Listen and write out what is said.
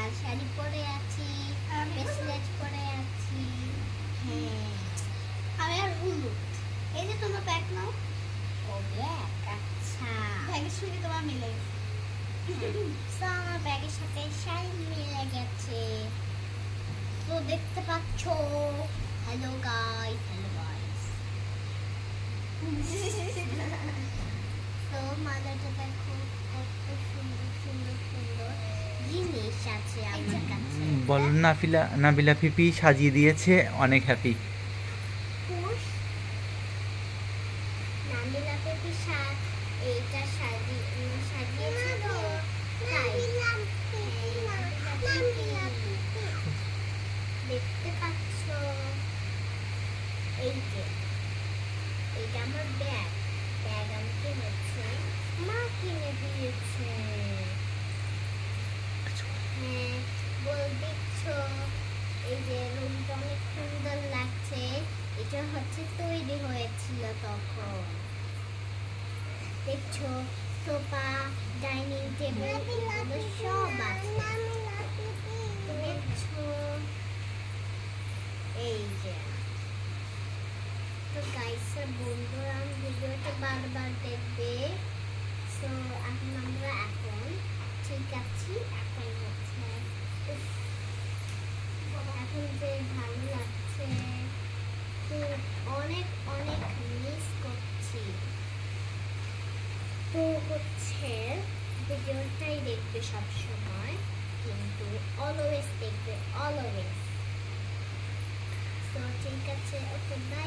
লাল শাড়ি পরে আছি, ব্রেসলেট পরে আছি। হ্যাঁ, আমি আর হলুদ। এই যে তোমার ব্যাগ নাও। ও ব্যাগ, আচ্ছা। ব্যাগের সঙ্গে তোমার মিলে গেছে। তো আমার ব্যাগের সাথে শাড়ি মিলে গেছে। তো দেখতে পাচ্ছ, হ্যালো গাইস, তো মালাটা দেখো কত সুন্দর সুন্দর সুন্দর জিনিস আছে আমার কাছে। বল নাবিলা পিপি সাজিয়ে দিয়েছে, অনেক হ্যাপি। নাবিলা পিপি এইটা সাজিয়েছে তো তাই। দেখতে পাচ্ছ, এই যে এইটা আমার ব্যাগ আমি কিনেছি, মা কিনে দিয়েছে। হ্যাঁ, দেখছ এই যে রুমটা অনেক সুন্দর লাগছে। এটা হচ্ছে তৈরি হয়েছিল তখন। দেখছো সোফা, ডাইনিং টেবিল সব আছে। দেখছো এই যে। তো গাইস বন্ধুরা ভিডিওটা বারবার দেখবে। সো আমরা ঠিক আছি। এখন যে ভালো লাগছে, তো অনেক অনেক মিস করছি। তো ভিডিওটাই দেখবে সব সময়, কিন্তু অলওয়েজ দেখবে, অলওয়েজ। তো ঠিক আছে, ওকে বাই।